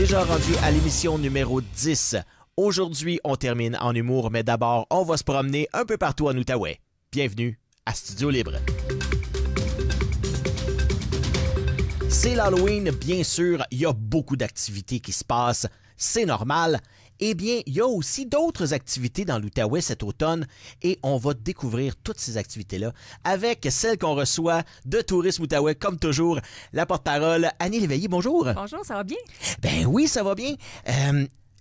déjà rendu à l'émission numéro 10. Aujourd'hui, on termine en humour, mais d'abord, on va se promener un peu partout en Outaouais. Bienvenue à Studio Libre. C'est l'Halloween, bien sûr, il y a beaucoup d'activités qui se passent, c'est normal. Eh bien, il y a aussi d'autres activités dans l'Outaouais cet automne et on va découvrir toutes ces activités-là avec celle qu'on reçoit de Tourisme Outaouais, comme toujours, la porte-parole Annie Léveillé. Bonjour. Bonjour, ça va bien? Ben oui, ça va bien.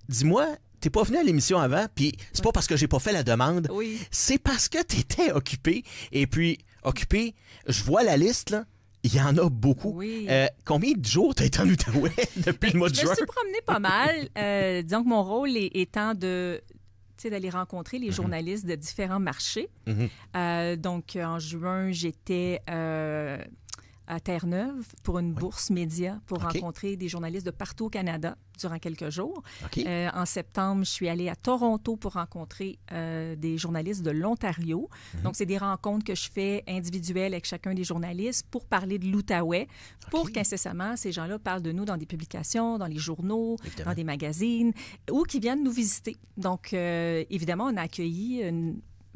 Dis-moi, t'es pas venu à l'émission avant, puis c'est pas parce que j'ai pas fait la demande, Oui. c'est parce que t'étais occupé. Et puis, occupé, je vois la liste, là. Il y en a beaucoup. Oui. Combien de jours t'as été en Outaouais depuis le mois de Je juin? me suis promenée pas mal. Disons que mon rôle étant d'aller rencontrer les journalistes de différents marchés. Donc, en juin, j'étais à Terre-Neuve pour une bourse média pour rencontrer des journalistes de partout au Canada durant quelques jours. En septembre, je suis allée à Toronto pour rencontrer des journalistes de l'Ontario. Donc, c'est des rencontres que je fais individuelles avec chacun des journalistes pour parler de l'Outaouais, pour qu'incessamment, ces gens-là parlent de nous dans des publications, dans les journaux, dans des magazines, ou qui viennent nous visiter. Donc, évidemment, on a accueilli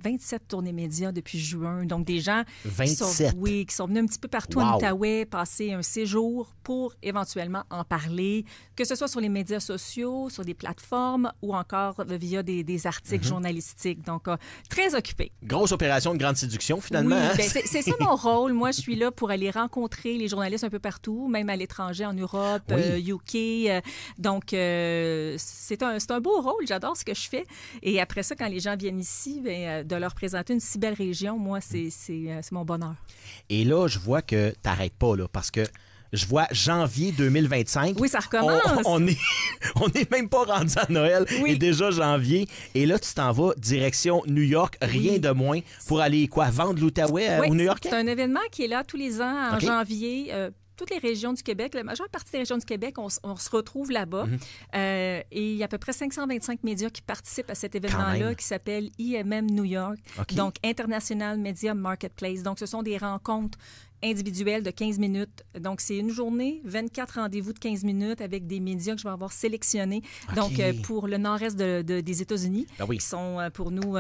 27 tournées médias depuis juin. Donc, des gens qui sont venus un petit peu partout en Outaouais, passer un séjour pour éventuellement en parler, que ce soit sur les médias sociaux, sur des plateformes ou encore via des articles journalistiques. Donc, très occupé. Grosse opération de grande séduction, finalement. Oui, hein? ben, c'est ça mon rôle. Moi, je suis là pour aller rencontrer les journalistes un peu partout, même à l'étranger, en Europe, UK. Donc, c'est un beau rôle. J'adore ce que je fais. Et après ça, quand les gens viennent ici, de leur présenter une si belle région, moi, c'est mon bonheur. Et là, je vois que t'arrêtes pas, là, parce que je vois janvier 2025. Oui, ça recommence. On est même pas rendu à Noël, et déjà janvier. Et là, tu t'en vas direction New York, rien de moins, pour aller, vendre l'Outaouais au New York? C'est un événement qui est là tous les ans en janvier. Toutes les régions du Québec, la majeure partie des régions du Québec, on se retrouve là-bas. Et il y a à peu près 525 médias qui participent à cet événement-là qui s'appelle IMM New York, donc International Media Marketplace. Donc, ce sont des rencontres individuelle de 15 minutes. Donc, c'est une journée, 24 rendez-vous de 15 minutes avec des médias que je vais avoir sélectionnés. Donc, pour le nord-est des États-Unis, qui sont pour nous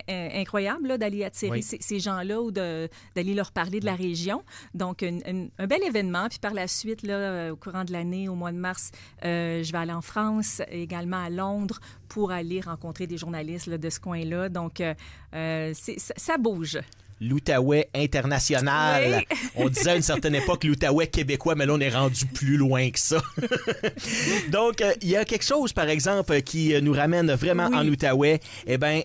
incroyables là, d'aller attirer ces gens-là ou d'aller leur parler de la région. Donc, un bel événement. Puis par la suite, là, au courant de l'année, au mois de mars, je vais aller en France, également à Londres, pour aller rencontrer des journalistes là, de ce coin-là. Donc, ça bouge. L'Outaouais international. Oui. On disait à une certaine époque l'Outaouais québécois, mais là, on est rendu plus loin que ça. Donc, il y a quelque chose, par exemple, qui nous ramène vraiment en Outaouais. Eh bien,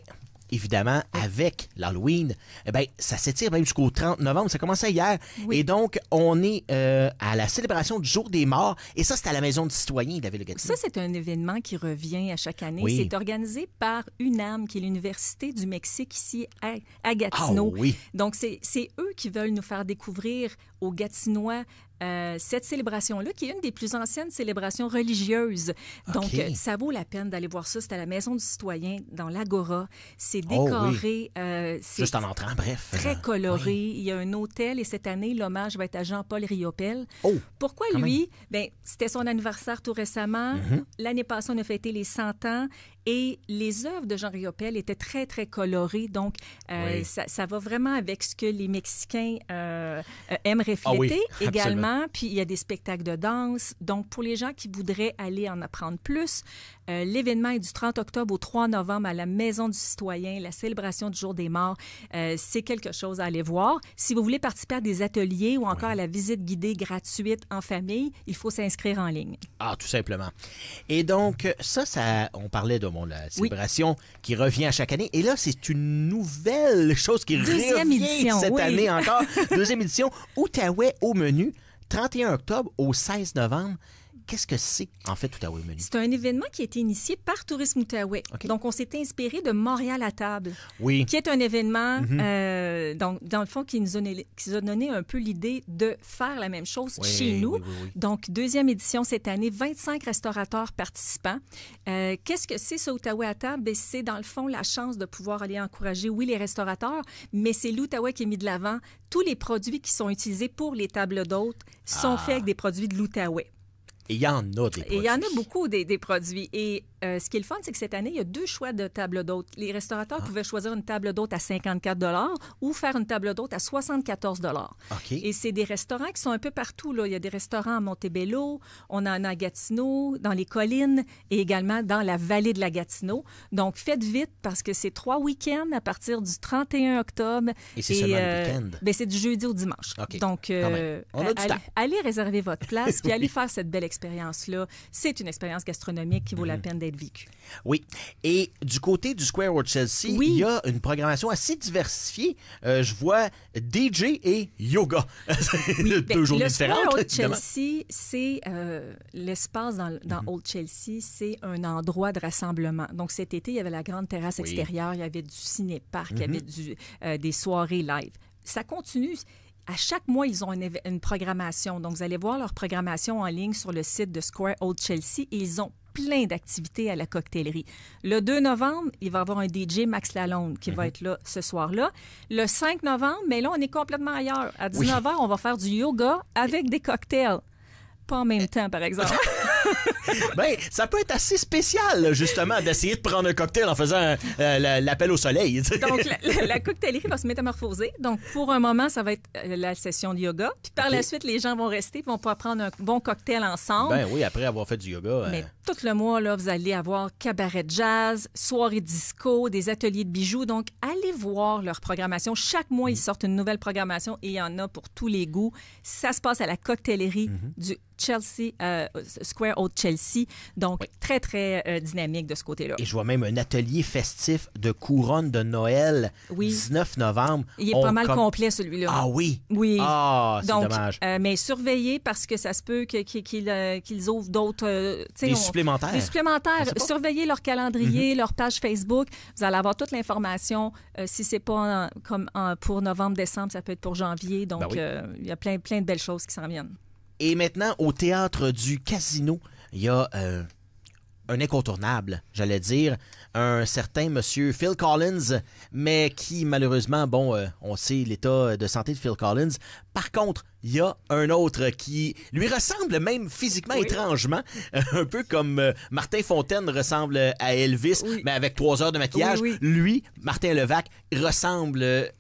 évidemment, avec l'Halloween, eh bien, ça s'étire même jusqu'au 30 novembre. Ça commençait hier. Et donc, on est à la célébration du Jour des morts. Et ça, c'est à la Maison du citoyen, David-Le-Gatineau. Ça, c'est un événement qui revient à chaque année. C'est organisé par UNAM, qui est l'Université du Mexique, ici à Gatineau. Donc, c'est eux qui veulent nous faire découvrir aux Gatinois cette célébration-là, qui est une des plus anciennes célébrations religieuses. Donc, ça vaut la peine d'aller voir ça. C'est à la Maison du citoyen, dans l'Agora. C'est décoré. C'est juste en entrant, bref. Très coloré. Il y a un hôtel et cette année, l'hommage va être à Jean-Paul Riopelle. Pourquoi lui? Ben, c'était son anniversaire tout récemment. L'année passée, on a fêté les 100 ans et les œuvres de Jean Riopelle étaient très, très colorées. Donc, ça va vraiment avec ce que les Mexicains aiment refléter également. Puis, il y a des spectacles de danse. Donc, pour les gens qui voudraient aller en apprendre plus, l'événement est du 30 octobre au 3 novembre à la Maison du citoyen, la célébration du Jour des morts. C'est quelque chose à aller voir. Si vous voulez participer à des ateliers ou encore à la visite guidée gratuite en famille, il faut s'inscrire en ligne. Ah, tout simplement. Et donc, ça on parlait de la célébration qui revient à chaque année. Et là, c'est une nouvelle chose qui revient cette année encore. Deuxième édition, Outaouais au menu. 31 octobre au 16 novembre. Qu'est-ce que c'est, en fait, Outaouais Menu? C'est un événement qui a été initié par Tourisme Outaouais. Donc, on s'est inspiré de Montréal à table, qui est un événement, donc, dans le fond, qui nous a donné un peu l'idée de faire la même chose chez nous. Donc, deuxième édition cette année, 25 restaurateurs participants. Qu'est-ce que c'est, ce Outaouais à table? Bien, c'est, dans le fond, la chance de pouvoir aller encourager, les restaurateurs, mais c'est l'Outaouais qui est mis de l'avant. Tous les produits qui sont utilisés pour les tables d'hôtes sont faits avec des produits de l'Outaouais. Et il y en a des produits. Et il y en a beaucoup des produits. Et ce qui est le fun, c'est que cette année, il y a 2 choix de table d'hôte. Les restaurateurs pouvaient choisir une table d'hôte à 54 ou faire une table d'hôte à 74 OK. Et c'est des restaurants qui sont un peu partout, là. Il y a des restaurants à Montebello, on en a à Gatineau, dans les collines et également dans la vallée de la Gatineau. Donc, faites vite parce que c'est 3 week-ends à partir du 31 octobre. Et c'est seulement le week-end? Ben, c'est du jeudi au dimanche. OK. Donc, on a du temps. allez réserver votre place puis allez faire cette belle expérience-là. C'est une expérience gastronomique qui vaut la peine d'être vécue. Oui. Et du côté du Square World Chelsea, il y a une programmation assez diversifiée. Je vois DJ et yoga. Deux journées différentes. Le Square Old évidemment. Chelsea, c'est l'espace dans Old Chelsea, c'est un endroit de rassemblement. Donc, cet été, il y avait la grande terrasse extérieure, il y avait du ciné-parc, il y avait des soirées live. Ça continue. À chaque mois, ils ont une programmation. Donc, vous allez voir leur programmation en ligne sur le site de Square Old Chelsea et ils ont plein d'activités à la cocktaillerie. Le 2 novembre, il va y avoir un DJ, Max Lalonde, qui va être là ce soir-là. Le 5 novembre, mais là, on est complètement ailleurs. À 19h, on va faire du yoga avec des cocktails. Pas en même temps, par exemple. Ben, ça peut être assez spécial, justement, d'essayer de prendre un cocktail en faisant l'appel au soleil. Donc, la cocktaillerie va se métamorphoser. Donc, pour un moment, ça va être la session de yoga. Puis par la suite, les gens vont rester et vont pouvoir prendre un bon cocktail ensemble. Ben oui, après avoir fait du yoga. Mais tout le mois, là, vous allez avoir cabaret jazz, soirée disco, des ateliers de bijoux. Donc, allez voir leur programmation. Chaque mois, ils sortent une nouvelle programmation et il y en a pour tous les goûts. Ça se passe à la cocktaillerie du Chelsea, Square Old Chelsea. Donc, très, très dynamique de ce côté-là. Et je vois même un atelier festif de couronne de Noël, 19 novembre. Il est pas mal complet, celui-là. Ah oui? Oui. Ah, c'est donc, dommage. Mais surveillez parce que ça se peut qu'ils ouvrent d'autres... Des supplémentaires. Des supplémentaires. Surveillez leur calendrier, leur page Facebook. Vous allez avoir toute l'information. Si c'est pas pour novembre, décembre, ça peut être pour janvier. Donc, il y a plein de belles choses qui s'en viennent. Et maintenant, au théâtre du Casino, il y a un incontournable, j'allais dire, un certain monsieur Phil Collins, mais qui, malheureusement, on sait l'état de santé de Phil Collins. Par contre, il y a un autre qui lui ressemble même physiquement étrangement, un peu comme Martin Fontaine ressemble à Elvis, mais avec 3 heures de maquillage. Lui, Martin Levac, ressemble...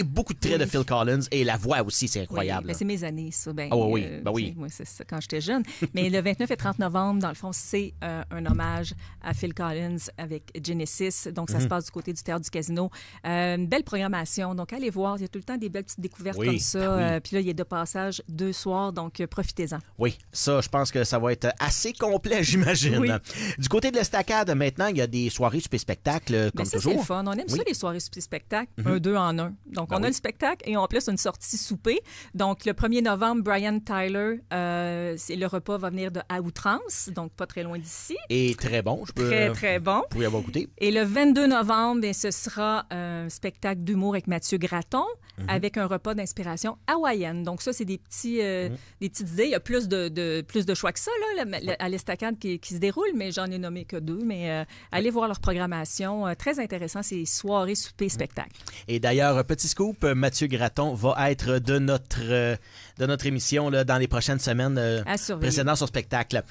beaucoup de traits de Phil Collins et la voix aussi, c'est incroyable. Oui, c'est mes années, ça. Oui. Moi, c'est ça quand j'étais jeune. Mais le 29 et 30 novembre, dans le fond, c'est un hommage à Phil Collins avec Genesis. Donc, ça se passe du côté du Théâtre du Casino. Une belle programmation. Donc, allez voir. Il y a tout le temps des belles petites découvertes comme ça. Puis là, il y a de passage 2 soirs. Donc, profitez-en. Oui, ça, je pense que ça va être assez complet, j'imagine. Oui. Du côté de l'Estacade, maintenant, il y a des soirées super-spectacles comme toujours. C'est le fun. On aime ça, les soirées super-spectacles. 2 en 1. Donc, on a le spectacle et en plus une sortie souper. Donc, le 1er novembre, Brian Tyler, le repas va venir de à outrance, donc pas très loin d'ici. Et très bon. Très bon. Vous pouvez avoir goûté. Et le 22 novembre, ce sera un spectacle d'humour avec Mathieu Gratton, avec un repas d'inspiration hawaïenne. Donc, ça, c'est des petites idées. Il y a plus de choix que ça là, à l'Estacade qui se déroule, mais j'en ai nommé que 2. Mais allez voir leur programmation. Très intéressant, c'est soirée, souper, spectacle. Et d'ailleurs, petit scoop, Mathieu Gratton va être de notre émission là, dans les prochaines semaines précédant son spectacle.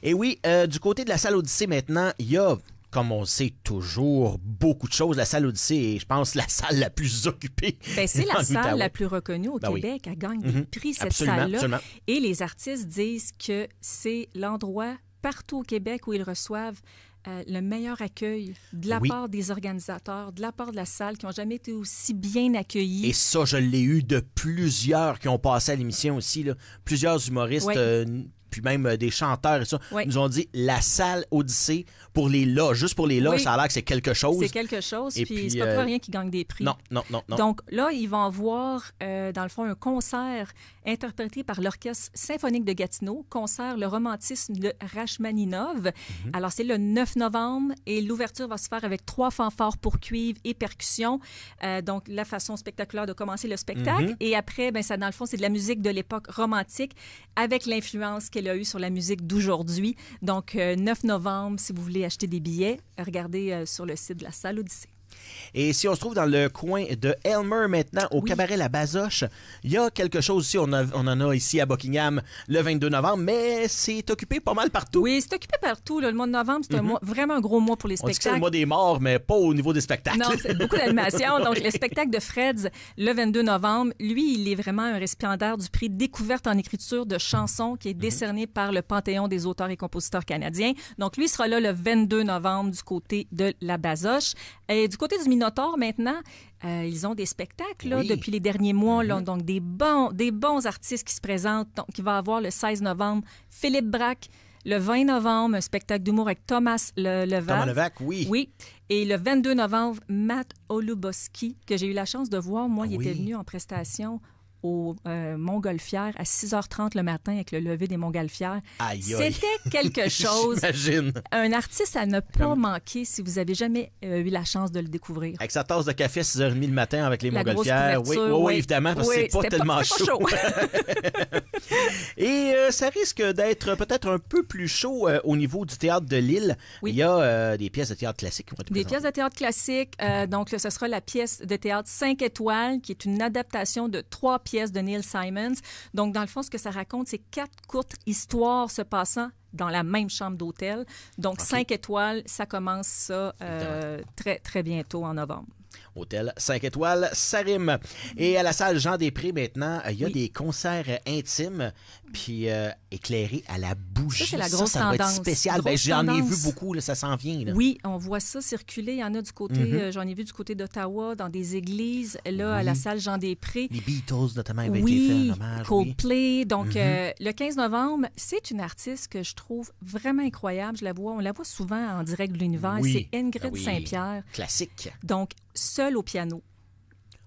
Et oui, du côté de la salle Odyssée maintenant, il y a, comme on sait toujours, beaucoup de choses. La salle Odyssée est, je pense, la salle la plus occupée. C'est la salle la plus reconnue au Québec. Elle gagne des prix, cette salle-là. Absolument. Et les artistes disent que c'est l'endroit partout au Québec où ils reçoivent le meilleur accueil de la part des organisateurs, de la part de la salle, qui n'ont jamais été aussi bien accueillis. Et ça, je l'ai eu de plusieurs qui ont passé à l'émission aussi. Là. Plusieurs humoristes, puis même des chanteurs et ça, nous ont dit la salle Odyssée pour les loges. Juste pour les loges, ça a l'air que c'est quelque chose. C'est quelque chose, puis c'est pas pour rien qu'ils gagnent des prix. Non. Donc là, ils vont avoir, dans le fond, un concert interprété par l'Orchestre symphonique de Gatineau, concert Le Romantisme de Rachmaninov. Alors, c'est le 9 novembre et l'ouverture va se faire avec 3 fanfares pour cuivre et percussion. Donc, la façon spectaculaire de commencer le spectacle. Et après, ça, dans le fond, c'est de la musique de l'époque romantique avec l'influence qu'elle a eue sur la musique d'aujourd'hui. Donc, 9 novembre, si vous voulez acheter des billets, regardez sur le site de la salle Odyssée. Et si on se trouve dans le coin de Elmer maintenant, au cabaret La Bazoche, il y a quelque chose ici. On en a ici à Buckingham le 22 novembre, mais c'est occupé pas mal partout. Oui, c'est occupé partout. Là. Le mois de novembre, c'est vraiment un gros mois pour les On dit que c'est spectacles. le mois des morts, mais pas au niveau des spectacles. Non, c'est beaucoup d'animation. Donc, le spectacle de Freds, le 22 novembre, lui, il est vraiment un récipiendaire du prix Découverte en écriture de chansons qui est décerné par le Panthéon des auteurs et compositeurs canadiens. Donc, lui sera là le 22 novembre du côté de La Bazoche. Et du côté du Minotaure, maintenant, ils ont des spectacles là, depuis les derniers mois. Là, donc, des bons artistes qui se présentent. Donc, il va avoir le 16 novembre Philippe Braque. Le 20 novembre, un spectacle d'humour avec Thomas Levac. Thomas Levac, oui. Oui. Et le 22 novembre, Matt Oluboski, que j'ai eu la chance de voir. Moi, il était venu en prestation au Montgolfière à 6h30 le matin avec le lever des Montgolfières. C'était quelque chose. J'imagine. Un artiste à ne pas manquer si vous avez jamais eu la chance de le découvrir. Avec sa tasse de café à 6h30 le matin avec les La Montgolfières. Oui, évidemment, parce que c'est pas tellement chaud. Et ça risque d'être peut-être un peu plus chaud au niveau du théâtre de Lille. Il y a des pièces de théâtre classique qui vont être présentées. Des pièces de théâtre classique. Donc, là, ce sera la pièce de théâtre 5 étoiles, qui est une adaptation de 3 pièces de Neil Simons. Donc, dans le fond, ce que ça raconte, c'est 4 courtes histoires se passant dans la même chambre d'hôtel. Donc, 5 étoiles, ça commence ça très, très bientôt en novembre. Hôtel 5 étoiles, ça rime. Et à la salle Jean Després, maintenant, il y a des concerts intimes puis éclairés à la bougie. Ça, c'est la grosse ça va être tendance. spécial. J'en ai vu beaucoup, là, ça s'en vient. Là. Oui, on voit ça circuler. Il y en a du côté, j'en ai vu du côté d'Ottawa, dans des églises, là, à la salle Jean Després. Les Beatles, notamment, avaient été fait un hommage. Coldplay. Donc, le 15 novembre, c'est une artiste que je trouve vraiment incroyable. On la voit souvent en direct de l'univers. C'est Ingrid Saint-Pierre. Classique. Donc, seule au piano.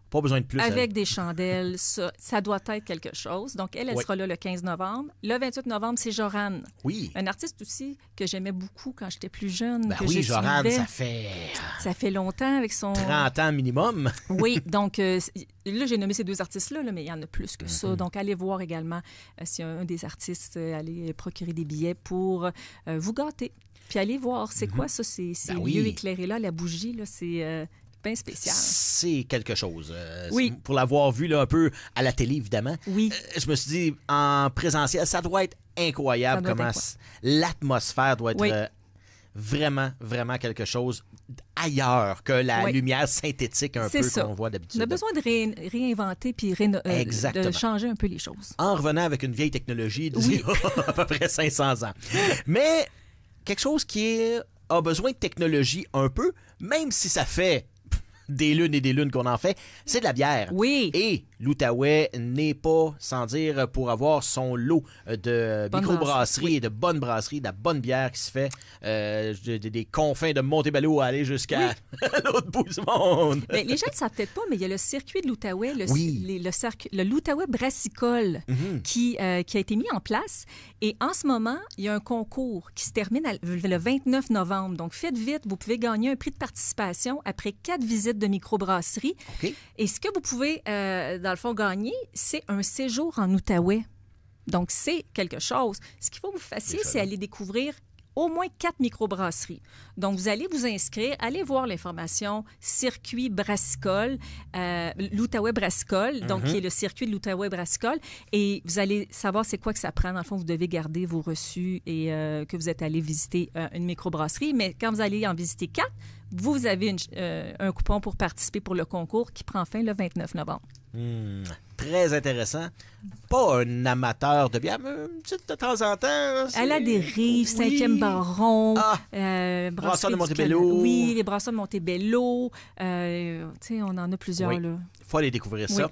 Pas besoin de plus. Avec des chandelles, ça doit être quelque chose. Donc, elle sera là le 15 novembre. Le 28 novembre, c'est Joran. Oui. Un artiste aussi que j'aimais beaucoup quand j'étais plus jeune. Joran, ça fait longtemps avec son... 30 ans minimum. Oui, donc là, j'ai nommé ces 2 artistes-là, mais il y en a plus que ça. Donc, allez voir également s'il y a un des artistes, allez procurer des billets pour vous gâter. Puis allez voir, c'est quoi ça, ces lieux éclairés-là, la bougie, là, c'est... spécial. C'est quelque chose. Pour l'avoir vu là, un peu à la télé, évidemment, je me suis dit, en présentiel, ça doit être incroyable comment l'atmosphère doit être vraiment, vraiment quelque chose ailleurs que la lumière synthétique un peu qu'on voit d'habitude. On a besoin de réinventer puis de changer un peu les choses. En revenant avec une vieille technologie d'il y a à peu près 500 ans. Mais quelque chose qui a besoin de technologie un peu, même si ça fait des lunes et des lunes qu'on en fait, c'est de la bière. Oui. Et l'Outaouais n'est pas sans dire pour avoir son lot de microbrasseries et de bonnes brasseries, de la bonne bière qui se fait des confins de Montebello à aller jusqu'à l'autre bout du monde. Mais les gens ne savent peut-être pas, mais il y a le circuit de l'Outaouais, le l'Outaouais brassicole qui a été mis en place. Et en ce moment, il y a un concours qui se termine le 29 novembre. Donc, faites vite, vous pouvez gagner un prix de participation après 4 visites de microbrasserie. Et ce que vous pouvez, dans le fond, gagner, c'est un séjour en Outaouais. Donc, c'est quelque chose. Ce qu'il faut que vous fassiez, c'est aller découvrir au moins 4 microbrasseries. Donc, vous allez vous inscrire, allez voir l'information circuit brassicole, l'Outaouais brassicole, donc qui est le circuit de l'Outaouais brassicole, et vous allez savoir c'est quoi que ça prend. Dans le fond, vous devez garder vos reçus et que vous êtes allé visiter une microbrasserie, mais quand vous allez en visiter 4, vous avez un coupon pour participer pour le concours qui prend fin le 29 novembre. Très intéressant. Pas un amateur de bière, mais une petite de temps en temps. Elle a des rives, 5e Baron, Brasseurs de Montebello. Oui, les Brasseurs de Montebello. On en a plusieurs. Il faut aller découvrir ça.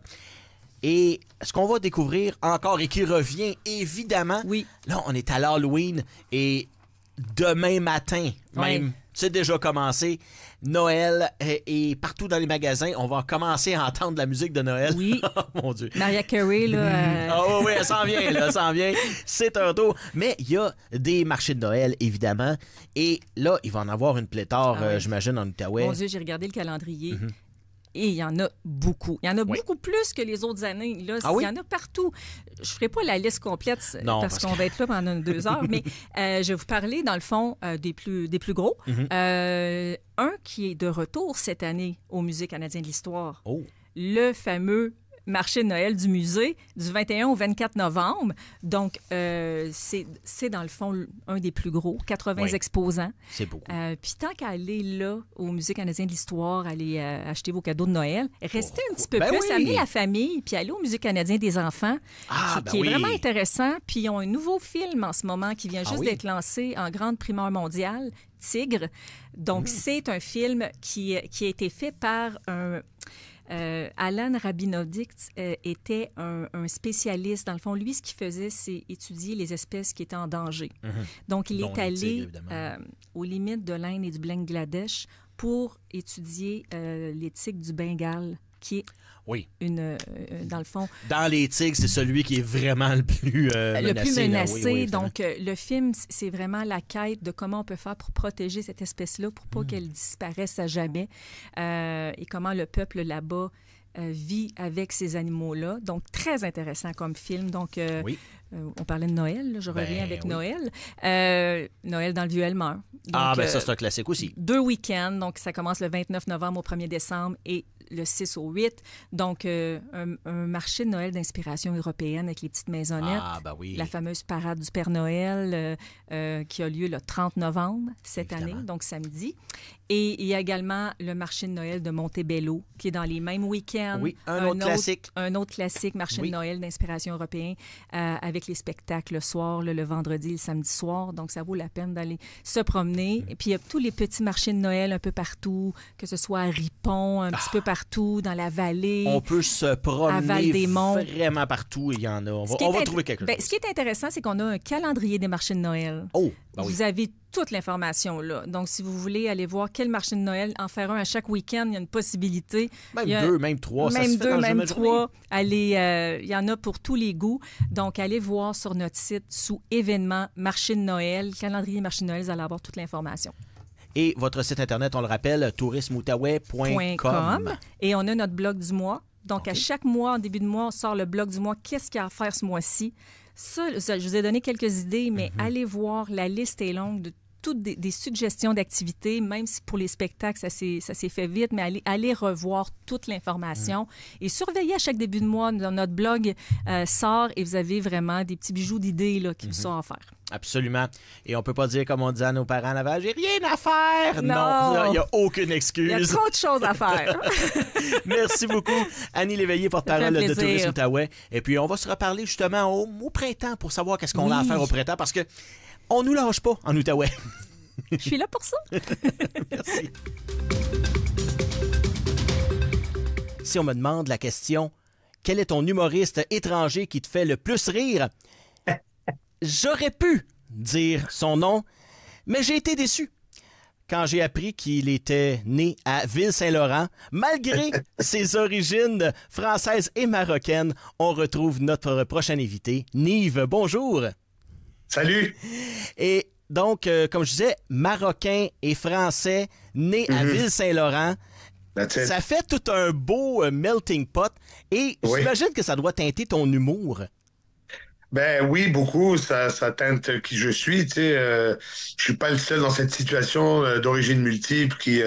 Et ce qu'on va découvrir encore et qui revient, évidemment, là, on est à l'Halloween et demain matin, même, c'est déjà commencé. Noël et partout dans les magasins, on va commencer à entendre la musique de Noël. Oui. Oh, mon Dieu. Mariah Carey, là. Oui, elle s'en vient, là, elle s'en vient. C'est un tour. Mais il y a des marchés de Noël, évidemment. Et là, il va en avoir une pléthore, j'imagine, en Outaouais. Mon Dieu, j'ai regardé le calendrier. Et il y en a beaucoup. Il y en a Oui. beaucoup plus que les autres années. Là, Ah oui? Il y en a partout. Je ne ferai pas la liste complète Non, parce qu'on va être là pendant 2 heures, mais je vais vous parler, dans le fond, des plus gros. Un qui est de retour cette année au Musée canadien de l'histoire. Oh. Le fameux marché de Noël du musée du 21 au 24 novembre. Donc, c'est dans le fond un des plus gros, 80 Oui. exposants. C'est beaucoup. Puis tant qu'à aller là, au Musée canadien de l'histoire, aller acheter vos cadeaux de Noël, restez un petit peu Ben plus, oui. amenez la famille, puis aller au Musée canadien des enfants, qui est vraiment intéressant. Puis ils ont un nouveau film en ce moment qui vient juste d'être lancé en grande primeur mondiale, Tigre. Donc, c'est un film qui a été fait par un... Alan Rabinovitch était un spécialiste. Dans le fond, lui, ce qu'il faisait, c'est étudier les espèces qui étaient en danger. Donc, il est allé aux limites de l'Inde et du Bangladesh pour étudier les tigres du Bengale, qui est dans le fond... Dans les tigres, c'est celui qui est vraiment le plus menacé. Là, Oui, oui, donc, le film, c'est vraiment la quête de comment on peut faire pour protéger cette espèce-là, pour pas qu'elle disparaisse à jamais, et comment le peuple là-bas vit avec ces animaux-là. Donc, très intéressant comme film. Donc, on parlait de Noël, là, je reviens avec Noël. Noël dans le Vieux-Elmer. Ça, c'est un classique aussi. 2 week-ends, donc ça commence le 29 novembre au 1er décembre et le 6 au 8. Donc, un marché de Noël d'inspiration européenne avec les petites maisonnettes. La fameuse parade du Père Noël qui a lieu le 30 novembre cette année, donc samedi. Et il y a également le marché de Noël de Montebello qui est dans les mêmes week-ends. Oui, un autre classique. Un autre classique, marché de Noël d'inspiration européenne avec les spectacles le soir, le vendredi et le samedi soir. Donc, ça vaut la peine d'aller se promener. Et puis, il y a tous les petits marchés de Noël un peu partout, que ce soit à Ripon, un petit peu partout, dans la vallée. On peut se promener vraiment partout. Il y en a. On va trouver quelque chose. Ce qui est intéressant, c'est qu'on a un calendrier des marchés de Noël. Vous avez toute l'information là. Donc, si vous voulez aller voir quel marché de Noël, en faire un à chaque week-end, il y a une possibilité. Même 2, même 3. Même 2, même 3. Il y en a pour tous les goûts. Donc, allez voir sur notre site sous événements marché de Noël, calendrier marché de Noël, vous allez avoir toute l'information. Et votre site Internet, on le rappelle, tourismeoutaouais.com. Et on a notre blog du mois. Donc, à chaque mois, en début de mois, on sort le blog du mois. Qu'est-ce qu'il y a à faire ce mois-ci? Ça, je vous ai donné quelques idées, mais allez voir, la liste est longue de toutes des suggestions d'activités, même si pour les spectacles, ça s'est fait vite, mais allez revoir toute l'information et surveillez à chaque début de mois. Notre blog sort et vous avez vraiment des petits bijoux d'idées là, qui vous sont offerts. Absolument. Et on peut pas dire, comme on disait à nos parents avant, j'ai rien à faire. Non, il n'y a aucune excuse. Il y a trop de choses à faire. Merci beaucoup, Annie Léveillé, porte-parole de Tourisme Outaouais. Et puis, on va se reparler justement au printemps pour savoir qu'est-ce qu'on a à faire au printemps parce que on nous lâche pas en Outaouais. Je suis là pour ça. Merci. Si on me demande la question, quel est ton humoriste étranger qui te fait le plus rire? J'aurais pu dire son nom, mais j'ai été déçu quand j'ai appris qu'il était né à Ville-Saint-Laurent. Malgré ses origines françaises et marocaines, on retrouve notre prochain invité, Nive. Bonjour. Salut. Et donc, comme je disais, marocain et français, né à Ville-Saint-Laurent. Ça fait tout un beau melting pot. Et j'imagine que ça doit teinter ton humour. Ben oui, beaucoup. Ça teinte qui je suis. Tu sais, je suis pas le seul dans cette situation d'origine multiple qui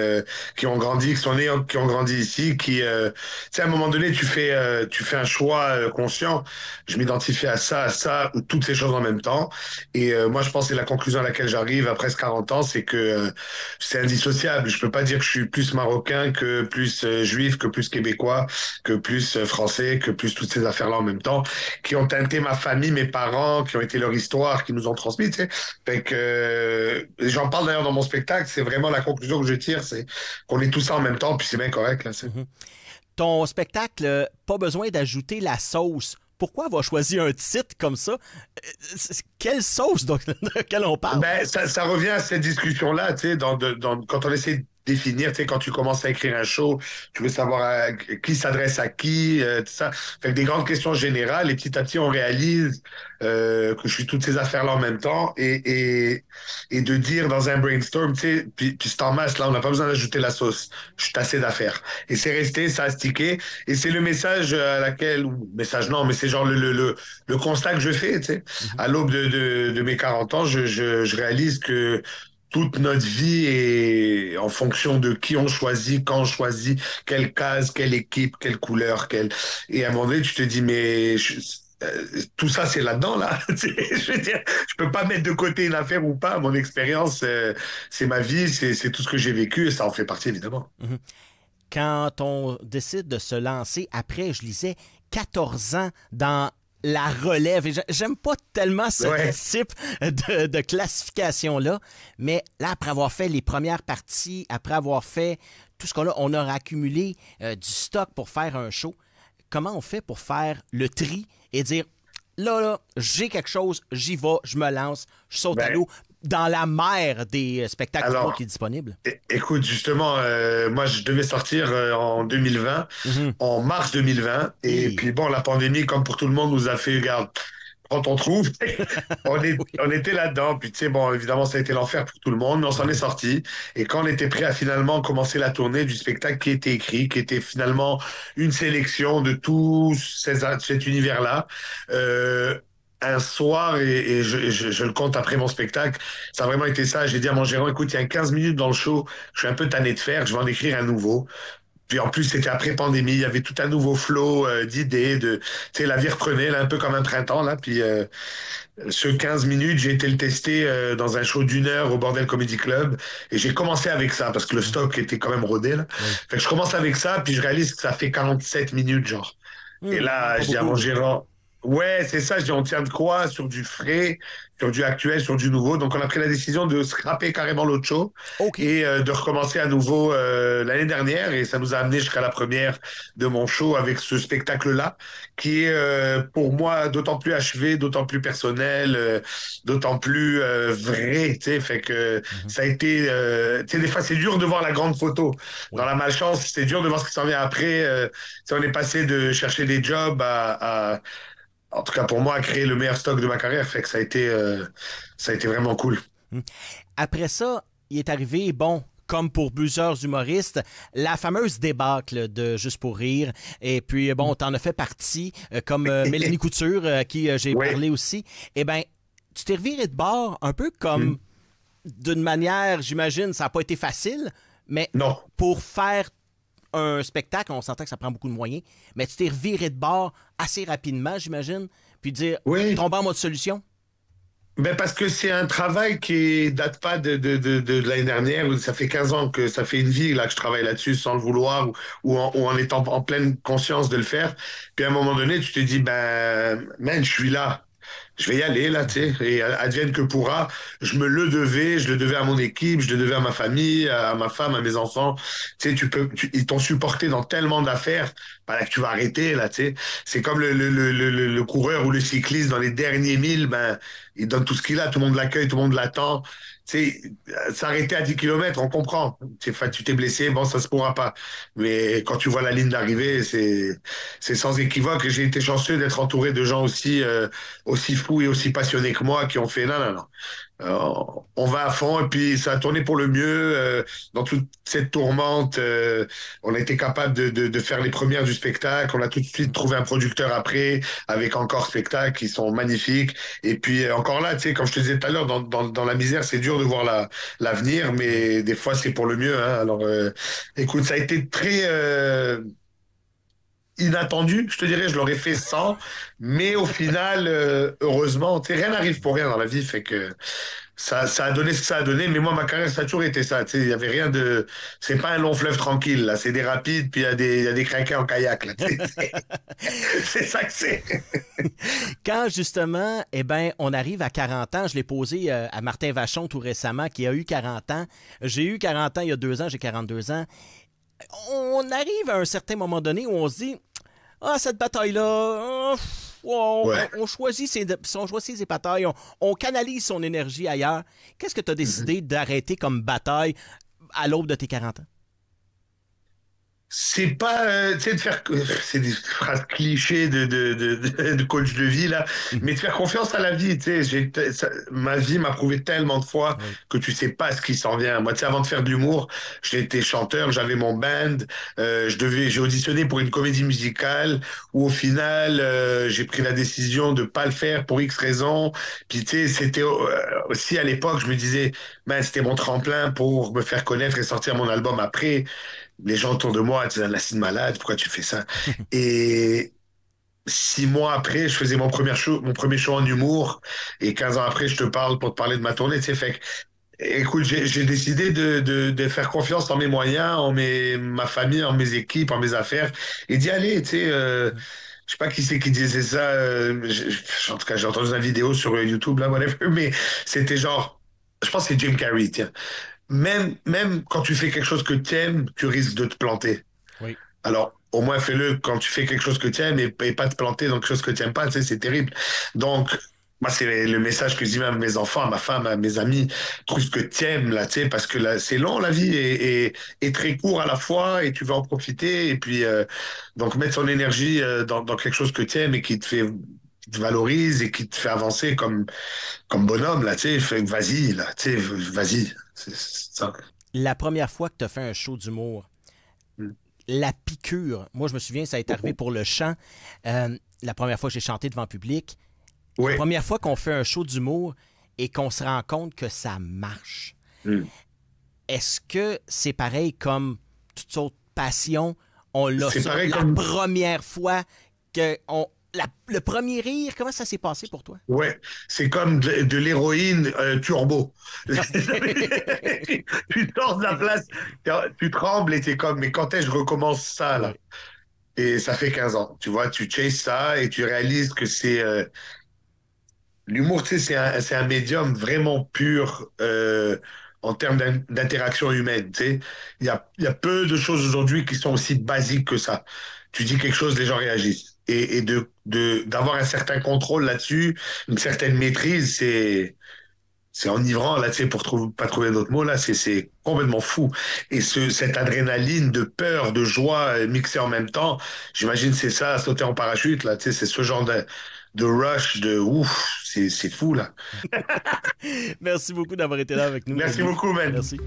ont grandi, qui sont nés, qui ont grandi ici. Tu sais, à un moment donné, tu fais un choix conscient. Je m'identifie à ça, ou toutes ces choses en même temps. Et moi, je pense que c'est la conclusion à laquelle j'arrive à presque 40 ans, c'est que c'est indissociable. Je peux pas dire que je suis plus marocain, que plus juif, que plus québécois, que plus français, que plus toutes ces affaires-là en même temps, qui ont teinté ma famille, mes parents, qui ont été leur histoire, qui nous ont transmis, tu sais. Fait que j'en parle d'ailleurs dans mon spectacle, c'est vraiment la conclusion que je tire, c'est qu'on est tous ça en même temps, puis c'est bien correct, là. Ton spectacle, pas besoin d'ajouter la sauce. Pourquoi avoir choisi un titre comme ça? Quelle sauce de laquelle on parle? Ben, ça revient à cette discussion-là, tu sais, quand on essaie définir, tu sais, quand tu commences à écrire un show, tu veux savoir qui s'adresse à qui, tout ça. Fait que des grandes questions générales et petit à petit, on réalise que je suis toutes ces affaires-là en même temps et de dire dans un brainstorm, tu sais, puis c'est en masse, là, on n'a pas besoin d'ajouter la sauce. Je suis tassé d'affaires. Et c'est resté, ça a stické. Et c'est le message à laquelle, ou message non, mais c'est genre le constat que je fais, tu sais. À l'aube de mes 40 ans, je réalise que toute notre vie est en fonction de qui on choisit, quand on choisit, quelle case, quelle équipe, quelle couleur, quelle... Et à un moment donné, tu te dis, mais tout ça, c'est là-dedans, là. Je veux dire, je peux pas mettre de côté une affaire ou pas. Mon expérience, c'est ma vie, c'est tout ce que j'ai vécu et ça en fait partie, évidemment. Mhm. Quand on décide de se lancer, après, je lisais 14 ans dans la relève. Et j'aime pas tellement ce type de classification-là, mais là, après avoir fait les premières parties, après avoir fait tout ce qu'on a, on a accumulé du stock pour faire un show. Comment on fait pour faire le tri et dire, là, j'ai quelque chose, j'y vais, je me lance, je saute à l'eau dans la mer des spectacles qui est disponible? Écoute, justement, moi, je devais sortir en 2020, en mars 2020. Et puis, bon, la pandémie, comme pour tout le monde, nous a fait, regarde, prends ton trou. On était là-dedans. Puis, tu sais, bon, évidemment, ça a été l'enfer pour tout le monde, mais on s'en est sorti. Et quand on était prêt à finalement commencer la tournée du spectacle qui était écrit, qui était finalement une sélection de tout cet univers-là, un soir, et je le compte après mon spectacle, ça a vraiment été ça. J'ai dit à mon gérant, écoute, il y a 15 minutes dans le show, je suis un peu tanné de faire, je vais en écrire un nouveau. Puis en plus, c'était après pandémie, il y avait tout un nouveau flow d'idées, tu sais, la vie reprenait, là, un peu comme un printemps, là. Puis ce 15 minutes, j'ai été le tester dans un show d'1 heure au Bordel Comedy Club. Et j'ai commencé avec ça, parce que le stock était quand même rodé, là. Fait que je commence avec ça, puis je réalise que ça fait 47 minutes, genre. Et là, je dis à mon gérant, ouais, c'est ça. Je dis, on tient de quoi sur du frais, sur du actuel, sur du nouveau. Donc, on a pris la décision de scraper carrément l'autre show et de recommencer à nouveau l'année dernière. Et ça nous a amené jusqu'à la première de mon show avec ce spectacle-là, qui est pour moi d'autant plus achevé, d'autant plus personnel, d'autant plus vrai. Tu sais, fait que ça a été. Tu sais, des fois, c'est dur de voir la grande photo. Dans la malchance, c'est dur de voir ce qui s'en vient après. On est passé de chercher des jobs en tout cas pour moi, à créer le meilleur stock de ma carrière. Fait que ça a été vraiment cool. Après ça, il est arrivé, bon, comme pour plusieurs humoristes, la fameuse débâcle de Juste pour rire. Et puis, bon, t'en as fait partie, comme Mélanie Couture, à qui j'ai parlé aussi. Eh bien, tu t'es reviré de bord un peu comme, d'une manière, j'imagine, ça n'a pas été facile, mais non. Pour faire un spectacle, on s'entend que ça prend beaucoup de moyens, mais tu t'es reviré de bord assez rapidement, j'imagine, puis dire, tomber en mode solution? Ben parce que c'est un travail qui date pas de l'année dernière. Ça fait 15 ans que ça fait une vie là que je travaille là-dessus sans le vouloir ou en étant en pleine conscience de le faire. Puis à un moment donné, tu te dis, ben, man, je suis là. Je vais y aller, là, tu sais, et advienne que pourra. Je le devais à mon équipe, je le devais à ma famille, à ma femme, à mes enfants. Tu sais, ils t'ont supporté dans tellement d'affaires, pas là que tu vas arrêter, là, tu sais. C'est comme le coureur ou le cycliste dans les derniers 1000, ben, il donne tout ce qu'il a, tout le monde l'accueille, tout le monde l'attend. Tu sais, s'arrêter à 10 kilomètres, on comprend. Tu t'es blessé, bon, ça se pourra pas. Mais quand tu vois la ligne d'arrivée, c'est sans équivoque. J'ai été chanceux d'être entouré de gens aussi fous et aussi passionnés que moi qui ont fait non. On va à fond et puis ça a tourné pour le mieux dans toute cette tourmente. On a été capable de faire les premières du spectacle. On a tout de suite trouvé un producteur après avec encore spectacles qui sont magnifiques. Et puis encore là, tu sais, comme je te disais tout à l'heure, dans la misère, c'est dur de voir l'avenir, mais des fois c'est pour le mieux. Hein. Alors, écoute, ça a été très inattendu, je te dirais, je l'aurais fait sans, mais au final, heureusement, tu sais, rien n'arrive pour rien dans la vie, fait que ça a donné ce que ça a donné, mais moi, ma carrière, ça a toujours été ça, tu sais, il y avait rien de, c'est pas un long fleuve tranquille, là, c'est des rapides, puis il y a des crinquets en kayak, là, c'est ça que c'est. Quand, justement, eh ben, on arrive à 40 ans, je l'ai posé à Martin Vachon tout récemment, qui a eu 40 ans, j'ai eu 40 ans il y a 2 ans, j'ai 42 ans, on arrive à un certain moment donné où on se dit, cette bataille-là, on choisit ses batailles, on canalise son énergie ailleurs. Qu'est-ce que tu as décidé d'arrêter comme bataille? à l'aube de tes 40 ans? C'est pas, tu sais, c'est des phrases clichés de coach de vie, là, mais de faire confiance à la vie, tu sais, ma vie m'a prouvé tellement de fois Oui. que tu sais pas ce qui s'en vient. Moi, tu sais, avant de faire de l'humour, j'étais chanteur, j'avais mon band, j'ai auditionné pour une comédie musicale où au final, j'ai pris la décision de pas le faire pour X raisons. Puis, tu sais, c'était aussi à l'époque, je me disais, ben, c'était mon tremplin pour me faire connaître et sortir mon album après. Les gens autour de moi disaient, un acide malade, pourquoi tu fais ça? Et 6 mois après, je faisais mon premier show en humour. Et 15 ans après, je te parle pour te parler de ma tournée. Tu sais, fait que, écoute, j'ai décidé de faire confiance en mes moyens, ma famille, en mes équipes, en mes affaires, et d'y aller. Tu sais, je sais pas qui c'est qui disait ça. En tout cas, j'ai entendu une vidéo sur YouTube, là, whatever, mais c'était genre, je pense que c'est Jim Carrey, tiens. Même quand tu fais quelque chose que tu aimes, tu risques de te planter. Oui. Alors, au moins, fais-le quand tu fais quelque chose que tu aimes et pas te planter dans quelque chose que tu n'aimes pas. Tu sais, c'est terrible. Donc, moi, c'est le message que je dis même à mes enfants, à ma femme, à mes amis. Trouve ce que tu aimes, là, tu sais, parce que là, c'est long, la vie, et très court à la fois, et tu vas en profiter. Et puis, donc, mettre son énergie dans quelque chose que tu aimes et qui te valorise et qui te fait avancer comme bonhomme, là, tu sais, vas-y, là, tu sais, vas-y. C'est ça. La première fois que tu as fait un show d'humour, la piqûre, moi je me souviens, ça est arrivé pour le chant. La première fois que j'ai chanté devant le public, Oui. la première fois qu'on fait un show d'humour et qu'on se rend compte que ça marche. Est-ce que c'est pareil comme toute autre passion? On l'a C'est ça, pareil la comme... première fois que le premier rire, comment ça s'est passé pour toi? Ouais, c'est comme de l'héroïne turbo. Tu sors de la place, tu trembles et t'es comme, mais quand est-ce que je recommence ça, là? Ouais. Et ça fait 15 ans. Tu vois, tu chases ça et tu réalises que c'est... l'humour, tu sais, c'est un médium vraiment pur en termes d'interaction humaine, tu sais. Il y a peu de choses aujourd'hui qui sont aussi basiques que ça. Tu dis quelque chose, les gens réagissent. Et d'avoir un certain contrôle là-dessus, une certaine maîtrise, c'est enivrant, là, tu sais, pas trouver d'autres mots, là, c'est complètement fou. Et cette adrénaline de peur, de joie mixée en même temps, j'imagine c'est ça, sauter en parachute, là, tu sais, c'est ce genre de rush, de ouf, c'est fou, là. Merci beaucoup d'avoir été là avec nous. Merci beaucoup, man. Merci.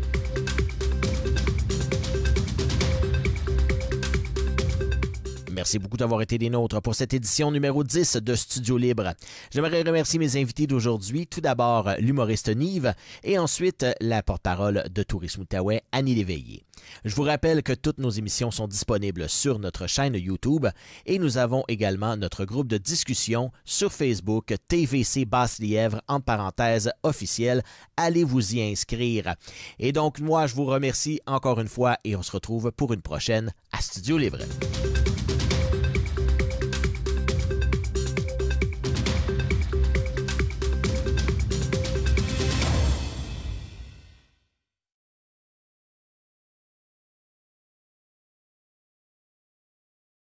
Merci beaucoup d'avoir été des nôtres pour cette édition numéro 10 de Studio Libre. J'aimerais remercier mes invités d'aujourd'hui. Tout d'abord, l'humoriste Nive et ensuite la porte-parole de Tourisme Outaouais, Annie Léveillé. Je vous rappelle que toutes nos émissions sont disponibles sur notre chaîne YouTube et nous avons également notre groupe de discussion sur Facebook, TVC Basse-Lièvre, entre parenthèses, officiel. Allez vous y inscrire. Et donc, moi, je vous remercie encore une fois et on se retrouve pour une prochaine à Studio Libre.